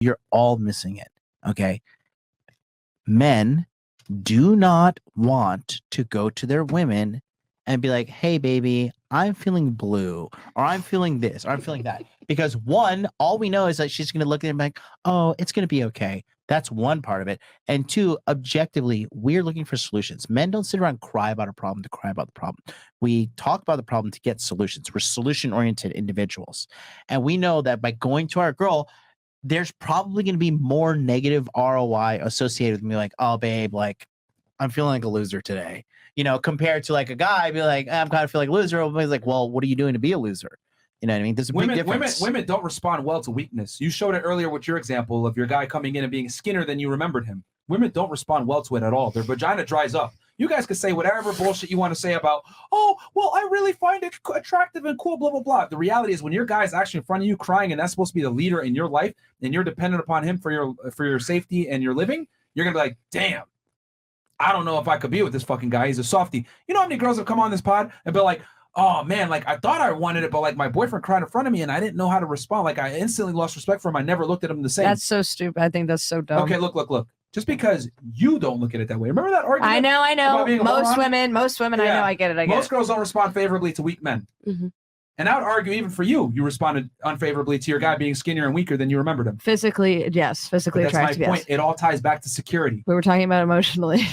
You're all missing it. Okay. Men do not want to go to their women and be like, hey, baby, I'm feeling blue, or I'm feeling this, or I'm feeling that. Because one, all we know is that she's going to look at him like, oh, it's going to be okay. That's one part of it. And two, objectively, we're looking for solutions. Men don't sit around and cry about a problem to cry about the problem. We talk about the problem to get solutions. We're solution-oriented individuals. And we know that by going to our girl, there's probably going to be more negative ROI associated with me like, oh, babe, like, I'm feeling like a loser today. You know, compared to like a guy, be like, I'm kind of feeling like a loser. Everybody's like, well, what are you doing to be a loser? You know what I mean? There's a big difference. Women don't respond well to weakness. You showed it earlier with your example of your guy coming in and being skinnier than you remembered him. Women don't respond well to it at all. Their vagina dries up. You guys can say whatever bullshit you want to say about, oh, well, I really find it attractive and cool, blah, blah, blah. The reality is when your guy's actually in front of you crying and that's supposed to be the leader in your life and you're dependent upon him for your safety and your living, you're going to be like, damn, I don't know if I could be with this fucking guy. He's a softie. You know how many girls have come on this pod and be like, oh man, like I thought I wanted it, but like my boyfriend cried in front of me and I didn't know how to respond. Like I instantly lost respect for him. I never looked at him the same. That's so stupid. I think that's so dumb. Okay, look. Just because you don't look at it that way. Remember that argument? I know. Most women, yeah. I know, I get it. Most girls don't respond favorably to weak men. Mm-hmm. And I would argue even for you, you responded unfavorably to your guy being skinnier and weaker than you remembered him. Physically, yes. Physically attractive, that's my point. Yes. It all ties back to security. We were talking about emotionally.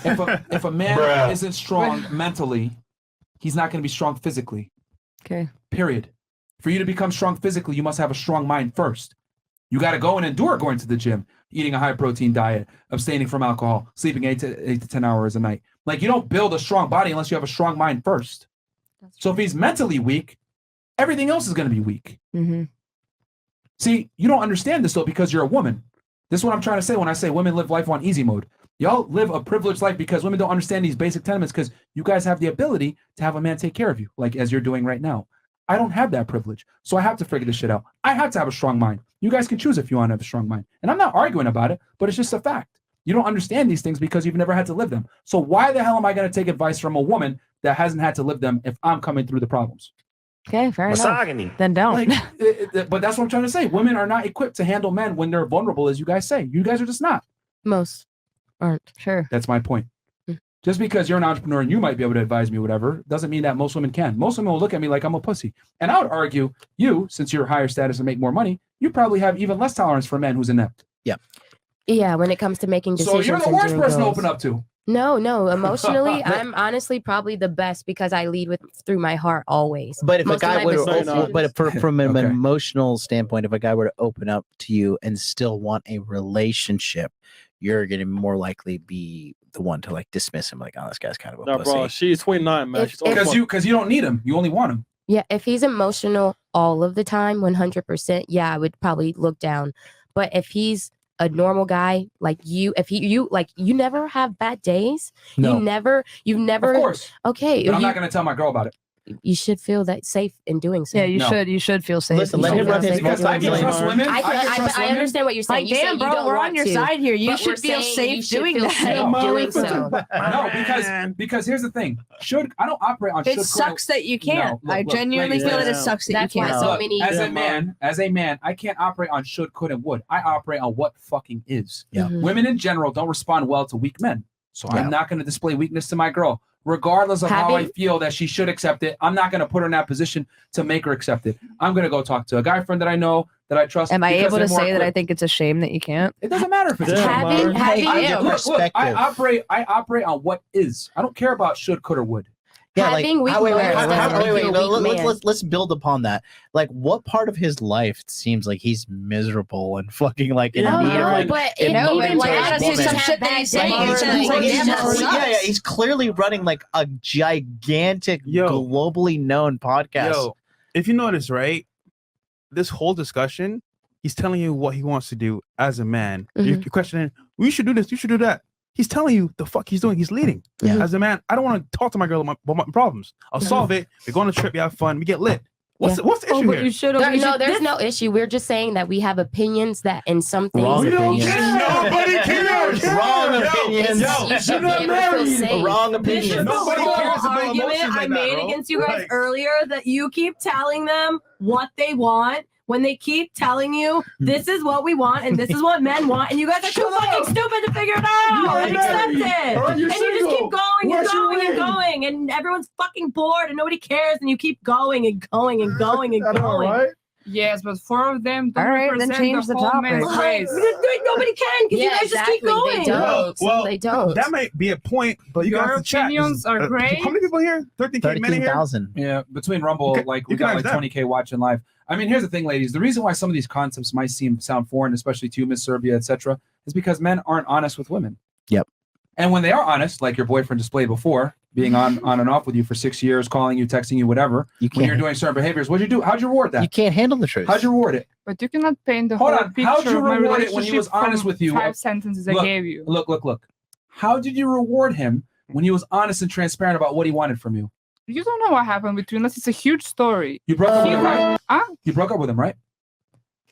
If a man isn't strong mentally, he's not going to be strong physically. Okay. Period. For you to become strong physically, you must have a strong mind first. You got to go and endure going to the gym, eating a high-protein diet, abstaining from alcohol, sleeping 8 to 10 hours a night. Like, you don't build a strong body unless you have a strong mind first. So if he's mentally weak, everything else is going to be weak. Mm-hmm. See, you don't understand this, though, because you're a woman. This is what I'm trying to say when I say women live life on easy mode. Y'all live a privileged life because women don't understand these basic tenements because you guys have the ability to have a man take care of you, like as you're doing right now. I don't have that privilege, so I have to figure this shit out. I have to have a strong mind. You guys can choose if you want to have a strong mind. And I'm not arguing about it, but it's just a fact. You don't understand these things because you've never had to live them. So why the hell am I going to take advice from a woman that hasn't had to live them if I'm coming through the problems? Okay, fair enough. Then don't. But that's what I'm trying to say. Women are not equipped to handle men when they're vulnerable, as you guys say. You guys are just not. Most aren't. Sure. That's my point. Just because you're an entrepreneur and you might be able to advise me, whatever, doesn't mean that most women can. Most women will look at me like I'm a pussy. And I would argue you, since you're higher status and make more money, you probably have even less tolerance for a man who's inept. Yeah. Yeah, when it comes to making decisions. So you're the worst person to open up to. No, emotionally, I'm honestly probably the best because I lead through my heart always. But if a guy would, from an emotional standpoint, if a guy were to open up to you and still want a relationship, you're going to more likely be the one to like dismiss him, like, oh, this guy's kind of a pussy. Bro, she's 29, man. Because you don't need him. You only want him. Yeah, if he's emotional all of the time, 100%, yeah, I would probably look down. But if he's a normal guy like you, if you never have bad days, no. you've never. Of course. Okay, but I'm not going to tell my girl about it. You should feel that safe in doing so. Yeah, you should feel safe. Listen, let him run his because I can trust women. I understand what you're saying. Like, damn, bro, we're on your side here. You should feel safe doing that. No, because here's the thing. I don't operate on. It sucks that you can't. I genuinely feel that it sucks that you can't. So many. As a man, I can't operate on should, could, and would. I operate on what fucking is. Yeah. Women in general don't respond well to weak men, so I'm not going to display weakness to my girl. Regardless of how I feel that she should accept it, I'm not going to put her in that position to make her accept it. I'm going to go talk to a guy friend that I know, that I trust. Am I able to say that I think it's a shame that you can't? It doesn't matter if it's look, I operate on what is. I don't care about should, could, or would. Yeah, let's build upon that. Like, what part of his life seems like he's miserable and fucking like in need of like some shit that he's saying. He's clearly running like a gigantic, globally known podcast. If you notice, right, this whole discussion, he's telling you what he wants to do as a man. You're questioning, we should do this, you should do that. He's telling you the fuck he's doing. He's leading. Yeah. As a man, I don't want to talk to my girl about my problems. I'll solve it. We go on a trip, we have fun, we get lit. What's the issue here? There's no issue. We're just saying that we have opinions that in some things. Wrong opinions. Nobody cares. Wrong opinions. Wrong opinions. Nobody cares about emotions. I made against you guys earlier that you keep telling them what they want when they keep telling you this is what we want and this is what men want, and you guys are too fucking stupid to figure it out and accept it. And you just keep going and going and going, and everyone's fucking bored and nobody cares, and you keep going and going and going and going. Right? Yes, but 4 of them don't All right, then represent change the whole topic. man's race. Nobody can because you guys just keep going. They don't. Well, they don't. That might be a point, but you Your guys have to chat. opinions are great. How many people here? 13K men here? 13,000. Yeah, between Rumble, Okay, like you we got can like ask them. 20K watching live. I mean, here's the thing, ladies. The reason why some of these concepts might sound foreign, especially to you, Miss Serbia, etc., is because men aren't honest with women. Yep. And when they are honest, like your boyfriend displayed before, being on and off with you for 6 years, calling you, texting you, whatever, when you're doing certain behaviors, what'd you do? How'd you reward that? You can't handle the truth. How'd you reward it? But you cannot paint the Hold whole on. picture How'd you of my reward it when he was relationship honest from with you? 5 sentences Look, I gave you. Look. How did you reward him when he was honest and transparent about what he wanted from you? You don't know what happened between us. It's a huge story. You broke up with him, right? Huh? You broke up with him, right?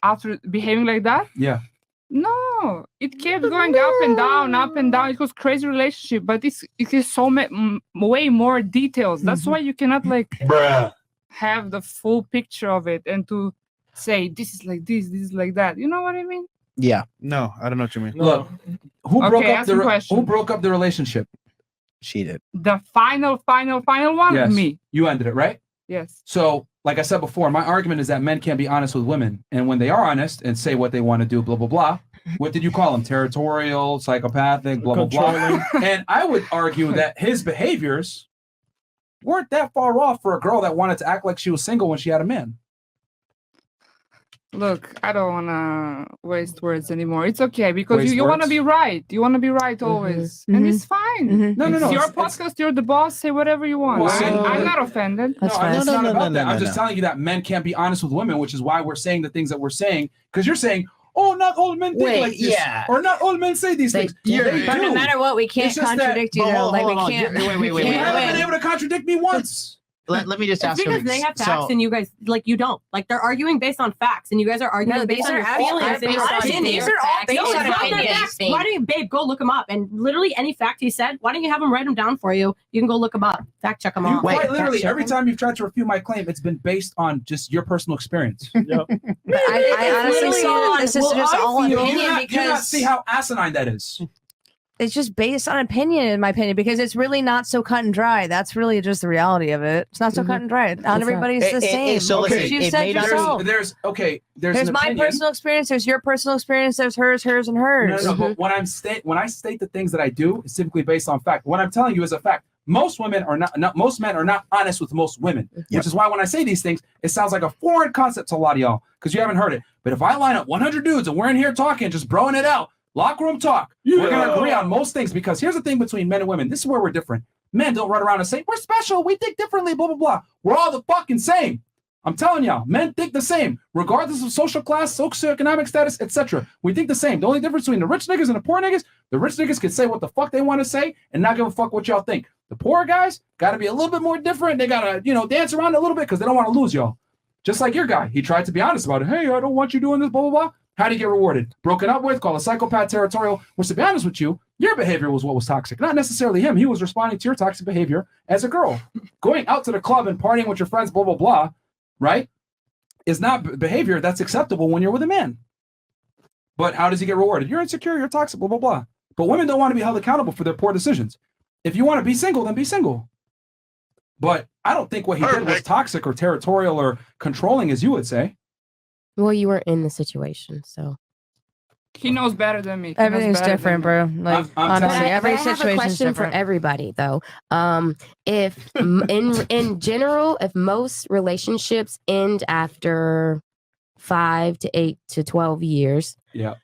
After behaving like that? Yeah. No, it kept going up and down, up and down. It was crazy relationship, but it is so way more details. That's why you cannot have the full picture of it and to say this is like this is like that. You know what I mean? Yeah. No, I don't know what you mean. Look, who ask me a question. who broke up the relationship? She did. The final one, Yes. me. You ended it, right? Yes. So, like I said before, my argument is that men can't be honest with women. And when they are honest and say what they want to do, blah, blah, blah, what did you call them? Territorial, psychopathic, blah, blah, blah. And I would argue that his behaviors weren't that far off for a girl that wanted to act like she was single when she had a man. Look, I don't want to waste words anymore. It's okay because Waste you want to words? be right. You want to be right always. And it's fine. No, no, no. It's your it's- podcast. You're the boss. Say whatever you want. Well, I'm not offended. That's no, fine. it's No, not no, about no, that. no, I'm just no. telling you that men can't be honest with women, which is why we're saying the things that we're saying. Because you're saying, oh, not all men think Wait, like this. yeah. Or not all men say these things. You're- They But no do. matter what, we can't It's just that- contradict you. but Though. hold Like on, we hold on. can't. Wait, wait, wait, You wait. haven't been able to contradict me once. Let me just It's ask because you. they have facts and you guys you don't. Like they're arguing based on facts and you guys are arguing No, based these on are your actually feelings and your based on opinions. these are all based No, on it's not their opinions. facts. Why don't you, babe, go look them up? And literally any fact he said, why don't you have him write them down for you? You can go look them up. Fact check them You all. quite literally, Fact check every 'em. time you've tried to refute my claim, it's been based on just your personal experience. I It's honestly literally see on, that this is well, just I all feel- Do you opinion not because see how asinine that is? it's just based on opinion, in my opinion, because it's really not so cut and dry. That's really just the reality of it. It's not so cut and dry. Not everybody's the same. So Okay. listen, you it said may not yourself. There's There's an my opinion. personal experience. There's your personal experience. There's hers, and No, hers. no, but when I state the things that I do, it's typically based on fact. What I'm telling you is a fact. Most women are not most men are not honest with most women, which is why when I say these things, it sounds like a foreign concept to a lot of y'all because you haven't heard it. But if I line up 100 dudes and we're in here talking, just broing it out, locker room talk, we're gonna agree on most things because here's the thing between men and women. This is where we're different. Men don't run around and say we're special, we think differently, blah blah blah. We're all the fucking same. I'm telling y'all, men think the same, regardless of social class, socioeconomic status, etc. We think the same. The only difference between the rich niggas and the poor niggas, the rich niggas can say what the fuck they want to say and not give a fuck what y'all think. The poor guys got to be a little bit more different. They got to, dance around a little bit because they don't want to lose y'all. Just like your guy. He tried to be honest about it. Hey, I don't want you doing this, blah, blah, blah. How do you get rewarded? Broken up with, called a psychopath, territorial, which to be honest with you, your behavior was what was toxic. Not necessarily him. He was responding to your toxic behavior as a girl. Going out to the club and partying with your friends, blah, blah, blah, right? Is not behavior that's acceptable when you're with a man. But how does he get rewarded? You're insecure, you're toxic, blah, blah, blah. But women don't want to be held accountable for their poor decisions. If you want to be single, then be single. But I don't think what he did was toxic or territorial or controlling, as you would say. Well, you were in the situation, so. He knows better than me. He knows Everything's better than different, me. bro. Like I'm honestly, telling you. every I have a situation's question different. for everybody, though. If in general, if most relationships end after 5 to 8 to 12 years, Yeah.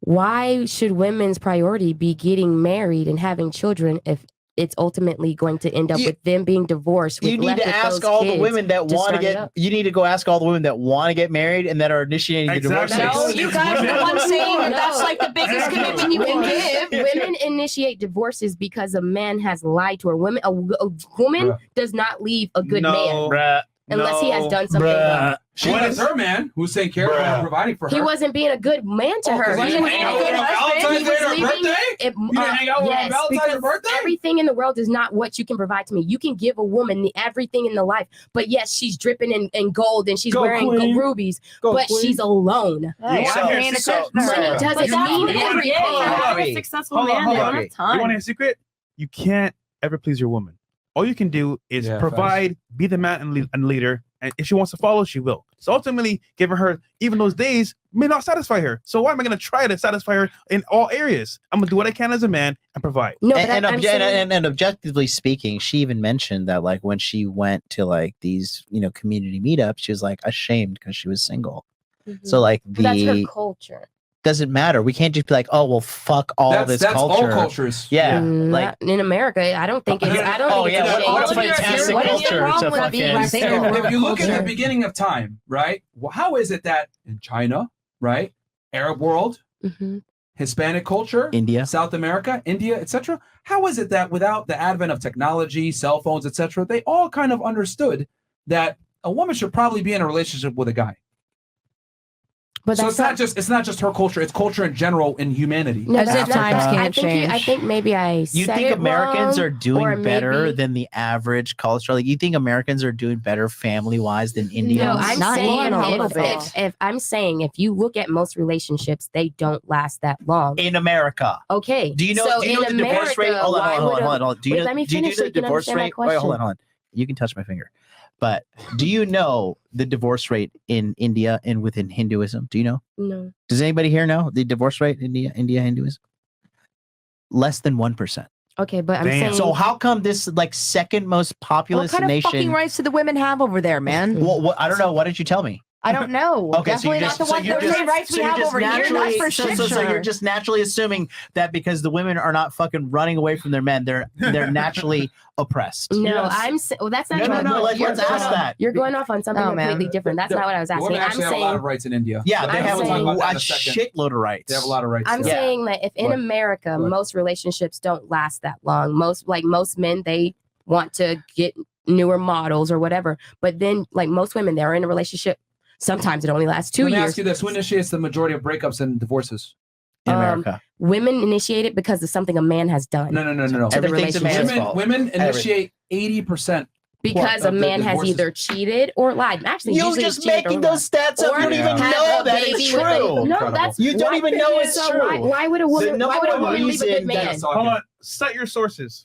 why should women's priority be getting married and having children if it's ultimately going to end up with them being divorced? You need to ask all the women that want to get. You need to go ask all the women that want to get married and that are initiating the divorce. Exactly. No, you guys are the ones saying that that's like the biggest No. commitment you can give. Women initiate divorces because a man has lied to her. A woman Bruh. does not leave a good man Bruh, unless he has done something bruh. wrong. She's What with is- her man who's taking care of her and providing for her. He wasn't being a good man to her. He He didn't was hang being out a with good her on husband. Valentine's He Day was or her leaving. birthday? You didn't hang out with her on Yes, Valentine's because Day or birthday? everything in the world is not what you can provide to me. You can give a woman everything in the life, but yes, she's dripping in gold and she's Go, wearing queen. rubies, Go, but queen. she's alone. You Hey, wanna I'm hear paying a secret? attention to her. Money doesn't But that's mean what everything. Every Wait. successful Hold on, man, hold they on. don't have You want to time. hear a secret? You can't ever please your woman. All you can do is Yeah, provide, be the man and leader, and if she wants to follow, she will. So ultimately, giving her even those days may not satisfy her. So why am I going to try to satisfy her in all areas? I'm going to do what I can as a man and provide. No, but and, I'm saying, and objectively speaking, she even mentioned that like when she went to like these community meetups, she was like ashamed because she was single. So like But that's her the culture. doesn't matter. We can't just be like, oh well, fuck all this that's culture. all cultures. Yeah, Not like in America, I don't think it's. I don't oh think yeah, it's what a shame. fantastic What is culture wrong to with being fucking. single? If you look at the Culture. beginning of time, right? Well, how is it that in China, right, Arab world, Mhm. Hispanic culture, India. South America, India, etc., how is it that without the advent of technology, cell phones, etc., they all kind of understood that a woman should probably be in a relationship with a guy? But So that's it's not just her culture; it's culture in general in humanity. No, As that's if not times that. can't change. I think maybe I You said think it Americans wrong, are doing or better maybe- than the average culture? Like you think Americans are doing better family wise than Indians? No, I'm Not saying even a little bit. if I'm saying if you look at most relationships, they don't last that long. in America. Okay. Do you know? So do you know in the divorce rate? America, Hold on, why hold would on, a- hold on. Do you Wait, know? let me do you finish do so the you can divorce understand my rate? Wait, hold question. on. You can touch my finger. But do you know the divorce rate in India and within Hinduism? Do you know? No. Does anybody here know the divorce rate in India Hinduism? Less than 1%. Okay, but I'm Damn. saying So how come this like second most What populous kind of nation? fucking rights do the women have over there, man? Well, I don't know. What did you tell me? I don't know. Okay, so Definitely you're not just the so one you're the just same rights so we you're have just over here. That's naturally for so you're sure. just naturally assuming that because the women are not fucking running away from their men, they're naturally oppressed. no, Yes. I'm saying well, that's not No, even no, what let's you're ask going- that. You're going off on something Oh, man. completely different. That's not what I was The asking. women I'm actually have a lot saying of rights in India. Yeah, they I'm have saying- a We'll talk about that in a second. shitload of rights. They have a lot of rights. I'm yeah. saying that if in What? America What? most relationships don't last that long. Most men they want to get newer models or whatever. But then like most women they're in a relationship. Sometimes it only lasts 2 Let me years. ask you this: who initiates the majority of breakups and divorces? in um, America. Women initiate it because of something a man has done. No. to the Everything's a man's relationship. fault. Women initiate 80%. Because of a the man has divorces. either cheated or lied. Actually, You're usually just it's cheated or making lied. those stats up. Or You don't even have know a that baby it's with a- true. No, Incredible. that's You don't why- even know it's so true. Why would a The woman? Why would a number one woman leave a reason good man? That's Hold on. Cite your sources.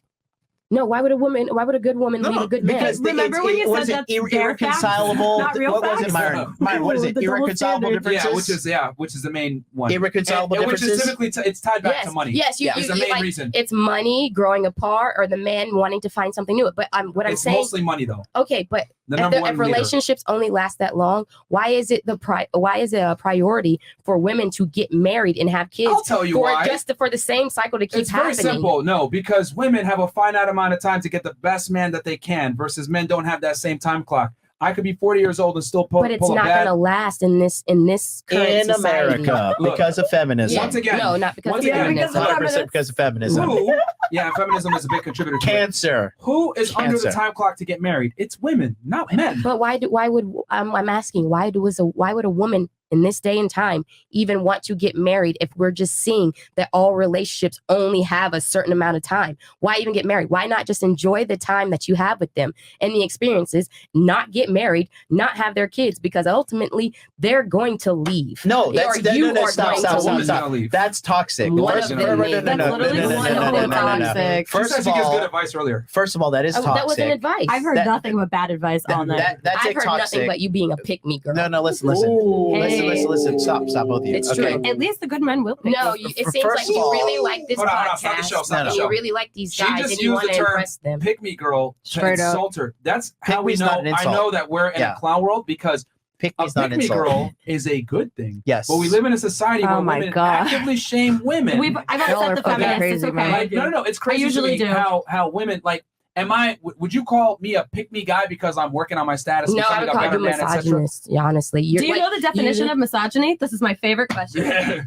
No, why would a woman? Why would a good woman No, leave no, a good man? Because Remember when you what said is it? that's their facts, Irreconcilable. not real What was it, facts? Myron? Myron, what is it? The double Irreconcilable standard. differences. Which is the main one. Irreconcilable And which is differences. typically it's tied back Yes, to money. yes, you- It's the main like, reason. It's money growing apart, or the man wanting to find something new. But what I'm It's saying, mostly money though. okay, but The if, number if one leader. relationships only last that long, why is it a priority for women to get married and have kids? I'll tell you for why. just for the same cycle to keep It's very happening. simple. No, because women have a finite amount of time to get the best man that they can, versus men don't have that same time clock. I could be 40 years old and still pull But it's a not bad. going to last in this current In society. America, Look, because of feminism. Once again, no, not because once of again, feminism. 100% because of feminism. Who? Yeah, feminism is a big contributor to it. Cancer. Who is under the Cancer. time clock to get married? It's women, not men. But I'm asking why would a woman in this day and time even want to get married if we're just seeing that all relationships only have a certain amount of time? Why even get married? Why not just enjoy the time that you have with them and the experiences, not get married, not have their kids, because ultimately they're going to leave. No, that's Or you are stop, going stop, to stop, leave. stop. Leave. That's toxic. One First of of all, them no, may. no, no, That's no, no, literally no, no, one no, of no, them no, no, no. toxic. She First said of she gives good all, advice earlier. first of all, that is That wasn't toxic. advice. I've heard That- nothing but bad advice all night. That's I've it heard nothing toxic. but you being a pick-me girl. No, listen. Ooh. Listen. Stop, both of you. It's okay. true. At least the good men will pick No, you. it seems First like of you all- really like this Hold on, stop the podcast, show, stop the and show. you really like these She guys, just and you used want the to term impress them. Pick me girl to Straight up. insult her. That's how Pick we me's know. not an I insult. know that we're in Yeah. a clown world because Pick a me's not pick me insult. girl is a good thing. Yes. But we live in a society where Oh my women God. actively shame women. I've Y'all upset are the fucking feminists. crazy, It's okay. man. Like, no, it's crazy. usually to me do. how women like. Would you call me a pick me guy because I'm working on my status? No, I becoming would a call better you man, etc.? misogynist. Yeah, honestly, Do you know the definition of misogyny? This is my favorite question.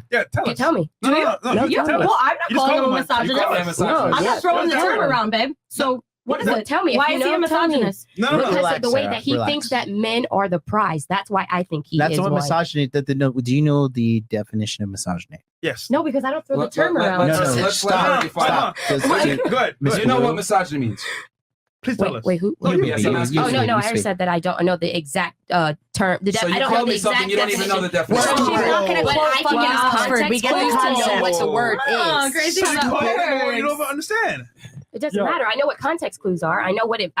Yeah, tell You us. tell me. No, No, you tell tell me. us. Well, I'm You not just calling call him a him a- you misogynist. call him a misogynist. I'm Yeah. not throwing the Yeah. term around, babe. So What is it? Tell me. Why if is you he a know, tell me. misogynist? No. Because of Relax, the way Sarah, that he relax. thinks that men are the prize. That's why I think he That's is what one. misogyny. Do you know the definition of misogyny? Yes. No, because I don't throw the term around. Let's No, let her stop. define Stop. it. Just- Good. Miss You know Blue? what misogyny means? Please tell Wait, us. wait, who? No, You yes, speak. I'm asking Oh you. no, You I already speak. said that I don't know the exact term. So you I don't know called the me something exact you don't even know the definition. definition. Well, she's not gonna But quote I can fucking use Oxford. We context get the clues to know concept. what the word Oh, is. crazy So you about told me more, words. you don't understand. It doesn't matter. I know what context clues are. I know what it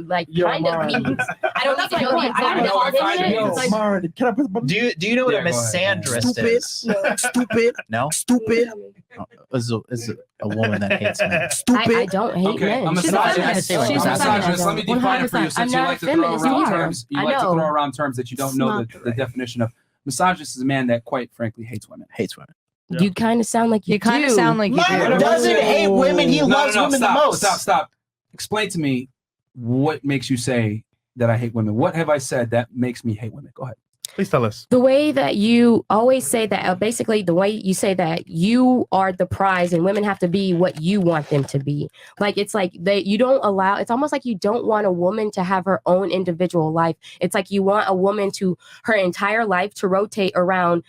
like Yo, kind of Myron. means. I don't need to know the I exact know what I definition. know. It's like, Myron, can I put Do you know what Yeah, a go ahead. misandrist Stupid. is? stupid? No, Stupid. is a woman that hates men. Stupid. I don't hate Okay, men. I'm a She's misogynist. a feminist. I'm a She's a misogynist. Let me feminist. define it for you 100%. since you I'm not like a to throw feminist around either. terms. You I like to know. throw around terms that you don't It's know not the definition of. Misogynist is a man that, quite frankly, hates women. Hates women. You kind of sound like you kind of do. sound like you Myron do. doesn't hate women. He loves women stop, the most. Stop. Explain to me what makes you say that I hate women. What have I said that makes me hate women? Go ahead. Please tell us. The way that you always say that, basically the way you say that you are the prize and women have to be what you want them to be. Like, it's like you don't allow, it's almost like you don't want a woman to have her own individual life. It's like you want a woman to, her entire life to rotate around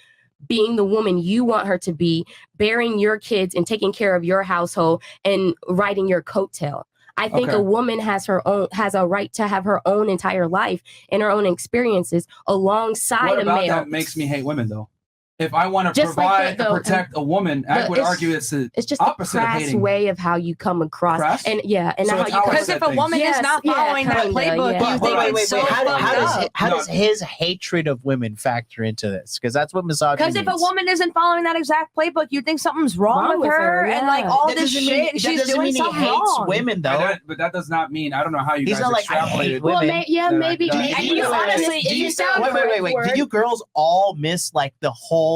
being the woman you want her to be, bearing your kids and taking care of your household and riding your coattail. I think Okay. a woman has a right to have her own entire life and her own experiences alongside What a about male. that makes me hate women, though? If I want to Just like provide that, though, and protect a woman, I but would it's- argue it's the It's just the opposite of crass hating. way of how you come across. Crass? And yeah, and So how it's you how I come Because said if a things. woman Yes, is not yeah, following that kinda, playbook, yeah. you think it's so How fucked up. does his hatred of women factor into this? Because that's what misogyny Because if a means. woman isn't following that exact playbook, you think something's wrong with her and like yeah. all That this doesn't shit, mean- and that she's doesn't doing mean he something hates wrong. women, though. But that does not mean, I don't know how you He's guys not like, I hate extrapolated. women. yeah, that- maybe. that- maybe And you honestly, it you just sound sounds Wait. Do you girls all miss like the whole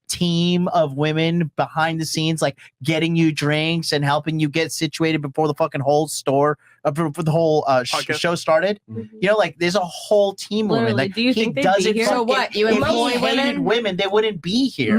team of women behind the scenes, like getting you drinks and helping you get situated before the fucking whole store, before the whole Podcast. show started? You know, like there's a whole team of women. Literally, Like do you he think they'd be doesn't. here? So what, you if employ he hated women? women, they wouldn't be here.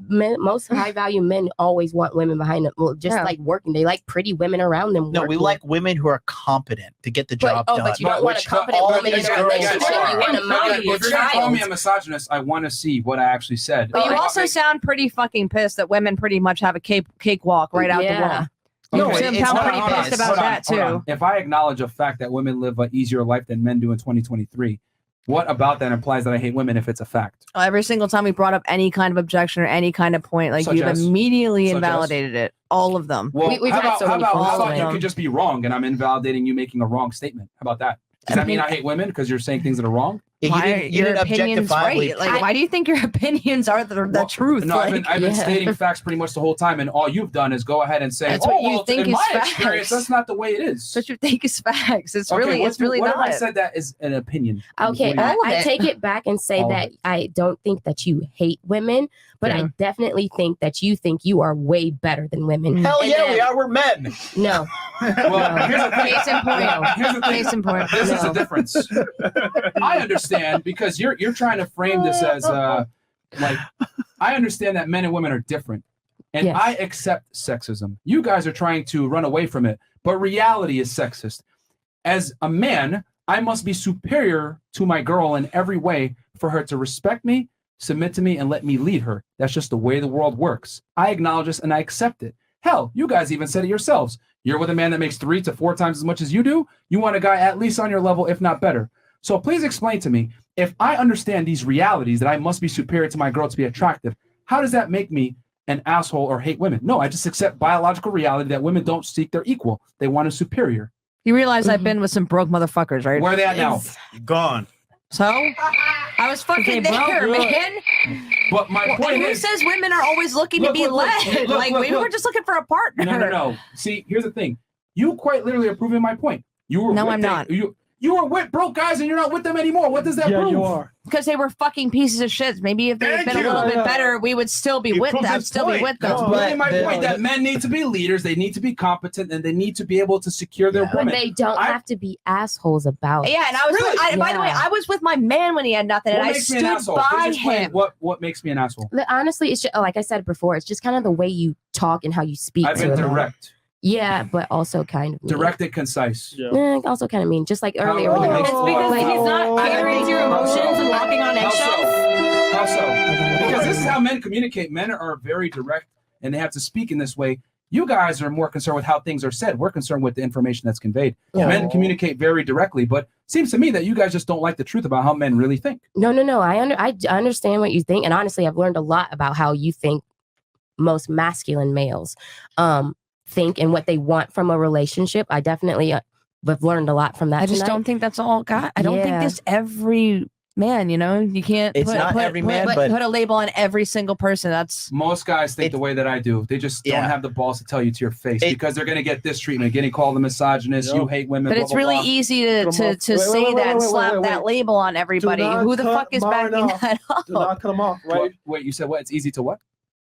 Most high value men always want women behind them. Well, just Yeah. like working, they like pretty women around them. No, we working. like women who are competent to get the job done. but you don't want a which competent all woman in these a girls relationship. are. You want a mom If your you're gonna call me a child. misogynist, I want to see what I actually said. But you I'm also not sound pretty fucking pissed that women pretty much have a cakewalk right out the Yeah. womb. No, You it's sound not pretty honest. pissed about that too. If I acknowledge a fact that women live an easier life than men do in 2023, what about that implies that I hate women if it's a fact? Every single time we brought up any kind of objection or any kind of point, like Such you've as? immediately Such as? invalidated it. All of them. Well, We've how had about, so how many about, false how about you ones. could just be wrong and I'm invalidating you making a wrong statement? How about that? Does that mean I hate women because you're saying things that are wrong? You Why didn't- you your didn't opinions objectifiably- right? Like, why do you think your opinions are the Well, truth? No, I've Like, been yeah. stating facts pretty much the whole time, and all you've done is go ahead and say, That's "Oh, what you well, think in is my facts. experience, that's not the way it is." that's what you think is facts. It's Okay, really, what it's really what not. if I said that is an opinion? Okay, What do you- all of I it. take it back and say All of that it. I don't think that you hate women, but Yeah. I definitely think that you think you are way better than women. Hell And yeah, that- we are. We're men. No, Well, No. here's the thing. Case in point. Here's the thing. Case in point. This is the No. difference. I understand because you're trying to frame this as like I understand that men and women are different, and Yes. I accept sexism. You guys are trying to run away from it, but reality is sexist. As a man, I must be superior to my girl in every way for her to respect me, submit to me, and let me lead her. That's just the way the world works. I acknowledge this and I accept it. Hell, you guys even said it yourselves. You're with a man that makes 3 to 4 times as much as you do. You want a guy at least on your level, if not better. So please explain to me, if I understand these realities that I must be superior to my girl to be attractive, how does that make me an asshole or hate women? No, I just accept biological reality that women don't seek their equal. They want a superior. You realize I've been with some broke motherfuckers, right? Where are they at now? Gone. So I was fucking there, man. But my Well, point and who is, says women are always looking to be led? Like we were just looking for a partner. no. See, here's the thing. You quite literally are proving my point. You were No, with I'm not. You were with broke guys and you're not with them anymore. What does that Yeah, prove? you are. Because they were fucking pieces of shit. Maybe if they had Thank been a you. little bit Yeah. better, we would still be You with proved them. I'd his still be point. with them. That's No, really my but- point. That men need to be leaders. They need to be competent, and they need to be able to secure their Yeah. but women. they don't I- have to be assholes about it. Yeah, and I was. Really? By the way, Yeah. I was with my man when he had nothing, What and I makes me an stood asshole? by Please explain him. what makes me an asshole? Honestly, it's just, like I said before, it's just kind of the way you talk and how you speak I've to been them. direct. Yeah, but also kind of mean. Direct and concise. Also kind of mean. Just like earlier. How- when you It's It's because he's not catering to your emotions and walking on How so? eggshells. How so? Because this is how men communicate. Men are very direct and they have to speak in this way. You guys are more concerned with how things are said. We're concerned with the information that's conveyed. Yeah. Men communicate very directly, but it seems to me that you guys just don't like the truth about how men really think. No. I understand what you think, and honestly, I've learned a lot about how you think most masculine males think and what they want from a relationship. I definitely have learned a lot from that. I just tonight. don't think that's all God. I don't think Yeah. this every man, you know, you can't It's not every man, but- put a label on every single person. That's Most guys think the way that I do. They just don't have the balls to tell you to your face because they're going to get this treatment, getting called a misogynist, you hate women. but blah, it's blah, really blah. easy to say that and slap that label on everybody. not Who the cut fuck is backing mine off. that up? Do not cut them off, right? Wait, you said what? It's easy to what?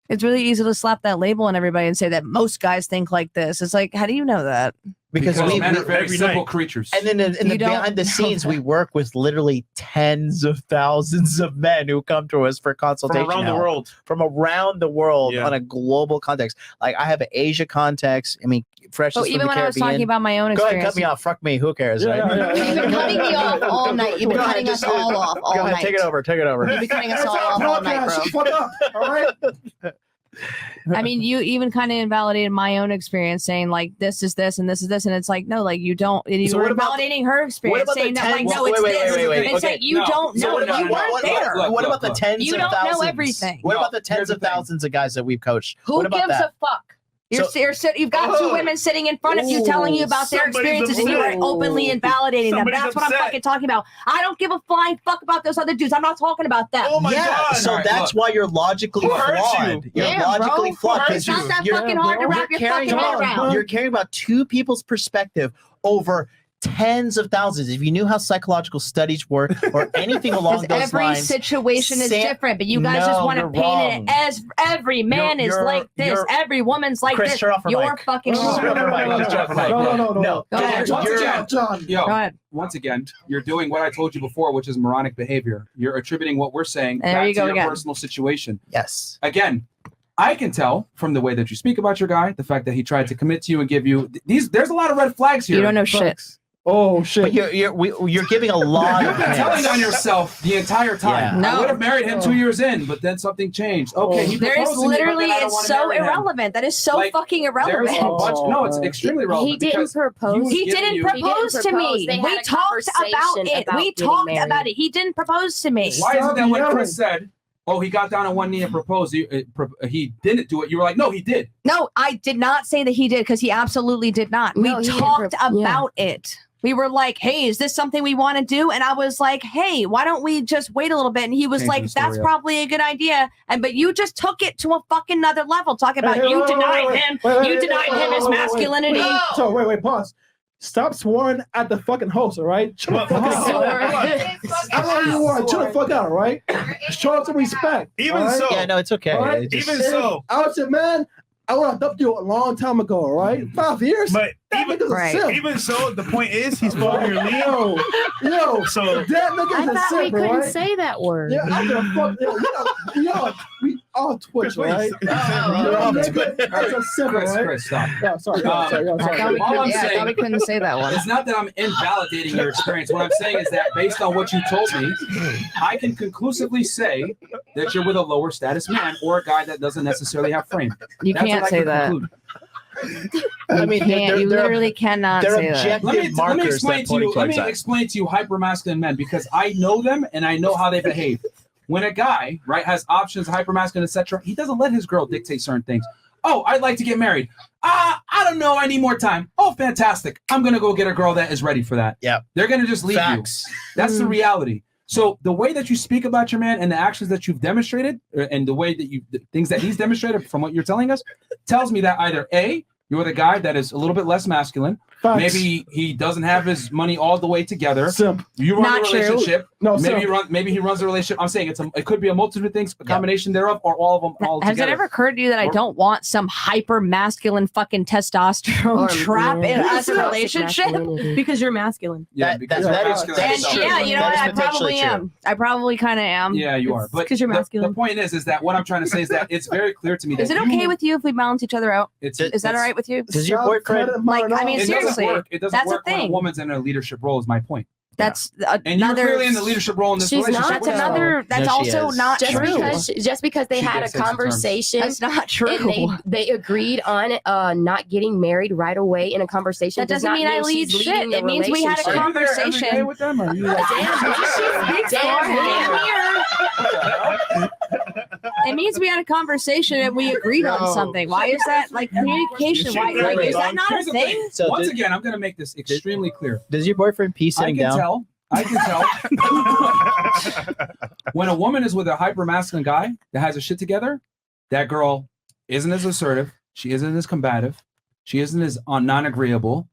It's really easy to slap that label on everybody and say that most guys think like this. It's like, how do you know that? Because men are very every simple night. creatures. And then in the You don't behind the know scenes, that. we work with literally tens of thousands of men who come to us for From consultation around the help. world. From around the world Yeah. on a global context. Like I have an Asia context. I mean, fresh. So is from even the when I was talking Caribbean. about my own Go ahead, experience, cut me off. Fuck me. Who cares? Yeah, right? yeah, yeah, you've been cutting me off all night. You've been Go ahead, cutting us just- all off all Go ahead, night. take it over. Take it over. You've been cutting us It's all our off all night, podcast. bro. Shut the fuck up. All right. I mean, you even kind of invalidated my own experience, saying like this is this and this is this, and it's like no, like you don't. And you So were what about- validating her experience, about the saying that like 10 no, it's wait, this. wait, It's okay, like you no. don't So know. what about- You no, weren't look, there. look, What about the tens You of don't know thousands? everything. What No, about the tens here's of the thing. thousands of guys that we've coached? Who What about gives that? a fuck? You've got two women sitting in front of you telling you about their somebody's experiences, and you are upset. openly invalidating them. Somebody's That's what I'm upset. fucking talking about. I don't give a flying fuck about those other dudes. I'm not talking about them. Oh my yeah, God. so All right, that's why you're logically Who hurt flawed. you? You're Yeah, logically bro. flawed It's because not that you're fucking hard to wrap your carrying fucking head on. around. You're caring about two people's perspective over tens of thousands. If you knew how psychological studies work or anything along Because those every lines, situation is different, but you guys just No, want to you're paint wrong. it as every man is You're- like this, you're- every woman's like Chris, this. turn off her You're mic. fucking Just wrong. turn off her mic. Just turn off her mic. No. No. Go ahead. Once again, John. Yo, Go ahead. once again, you're doing what I told you before, which is moronic behavior. You're attributing what we're saying There back you to go your again. personal situation. Yes. Again, I can tell from the way that you speak about your guy, the fact that he tried to commit to you and give you these. There's a lot of red flags here. You don't know shit. Oh But shit. you're giving a lot You've of been telling hints. on yourself the entire time. Yeah. I No. would have married him 2 years in, but then something changed. Okay, he There is proposed to me, but literally, then I don't it's wanna so marry him. irrelevant. That is so Like, fucking There's irrelevant. a bunch. No, it's extremely relevant. He didn't because propose. you- He giving didn't you- propose to propose. me. They had We a talked about conversation it. about We getting talked married. about it. He didn't propose to me. Why isn't that what yelling. Chris said? Oh, he got down on one knee and proposed. He didn't do it. You were like, no, he did. No, I did not say that he did because he absolutely did not. No, We he didn't talked yeah. about it. We were like, hey, is this something we want to do? And I was like, hey, why don't we just wait a little bit? And he was Changing like, the story that's up. probably a good idea. And but you just took it to a fucking another level, talking about you denied him. You denied him his masculinity. So wait, pause. Stop swearing at the fucking host, all right? Chill the fuck out. I don't know you want. Chill the fuck out, all right? Show some respect. Even all right? so, Yeah, no, it's okay. All right. It just- even so, I said, man, I would have dumped you a long time ago, all right? 5 years? but That even, nigga's a Right. simp. even so, the point is he's following your lead. Yo, So that nigga's I a thought we simp, couldn't right? say that word. Yeah, I give a fuck. We all Twitch, right? That's a simp, right? Chris, stop. Yeah, sorry. Um, I thought we All I'm couldn't, yeah, I saying- thought we couldn't say that one. It's not that I'm invalidating your experience. What I'm saying is that based on what you told me, I can conclusively say that you're with a lower status man or a guy that doesn't necessarily have frame. You That's can't what I say can that. conclude. I mean, You literally cannot they're say that. objective Let me markers explain that to you. point Let towards me that. explain to you hypermasculine men because I know them and I know how they behave. When a guy, right, has options, hypermasculine, etc., he doesn't let his girl dictate certain things. Oh, I'd like to get married. I don't know. I need more time. Oh, fantastic. I'm gonna go get a girl that is ready for that. Yeah. They're gonna just leave Facts. you. That's the reality. So the way that you speak about your man and the actions that you've demonstrated, and the way that the things that he's demonstrated from what you're telling us, tells me that either A, you're with a guy that is a little bit less masculine, Facts. Maybe he doesn't have his money all the way together. Simp. You run Not the true. relationship. No, maybe simp. he runs the relationship. I'm saying it could be a multitude of things, a combination thereof, or all of them all Has together. it ever occurred to you that I Or- don't want some hyper masculine fucking testosterone Or, trap in yeah, as a toxic relationship? masculinity. Because you're masculine. Yeah, That- because that you're is- masculine. that And is true. yeah, you know That what? is I potentially probably true. am. I probably kind of am. Yeah, you are. But 'cause you're the masculine. point is that what I'm trying to say is that it's very clear to me that Is it okay with you if we balance each other out? Is that all right with you? Does your boyfriend? Like, I mean, It seriously, doesn't work. It doesn't that's a work when a thing. woman's in a leadership role. Is my point. That's And you're another. clearly in the leadership role in this She's relationship. not. That's another. That's No, she also is. not Just true. because they She had a gets sense of terms. conversation. That's not true. And they agreed on not getting married right away in a conversation. That does doesn't not mean I lead she's shit. leading the It means we had a relationship. Are you there every conversation. day with them? Or are you like, It means we had a conversation and we agreed on something. Why is that like communication? Why like, is that not a Here's the thing? So Once does, again, I'm going to make this extremely clear. does your boyfriend pee I sitting can down? tell. I can tell. When a woman is with a hyper masculine guy that has her shit together, that girl isn't as assertive. She isn't as combative. She isn't as non-agreeable.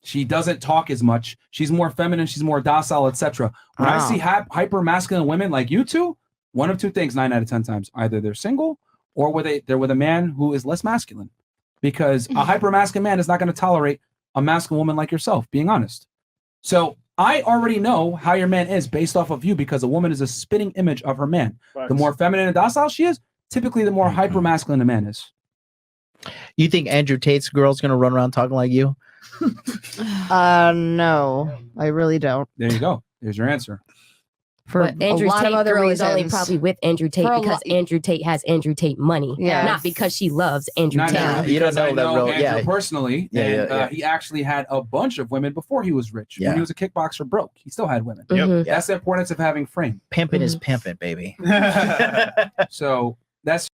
She doesn't talk as much. She's more feminine. She's more docile, etc. When I see hyper masculine women like you two, one of two things 9 out of 10 times: either they're single or they're with a man who is less masculine. Because a hyper masculine man is not going to tolerate a masculine woman like yourself. Being honest. So I already know how your man is based off of you, because a woman is a spitting image of her man. The more feminine and docile she is, typically the more hyper masculine a man is. You think Andrew Tate's girl's gonna run around talking like you? No, I really don't. There you go. There's your answer. For But Andrew a lot Tate of other girl reasons. is only probably with Andrew Tate For a because lo- Andrew Tate has Andrew Tate money. Yeah. Not because she loves Andrew Not Tate. now, You don't because know I that know real- Andrew yeah. personally, Yeah, and yeah, yeah. he actually had a bunch of women before he was rich. Yeah. When he was a kickboxer broke, he still had women. Mhm. That's the importance of having frame. Pimping is pimping, baby. So that's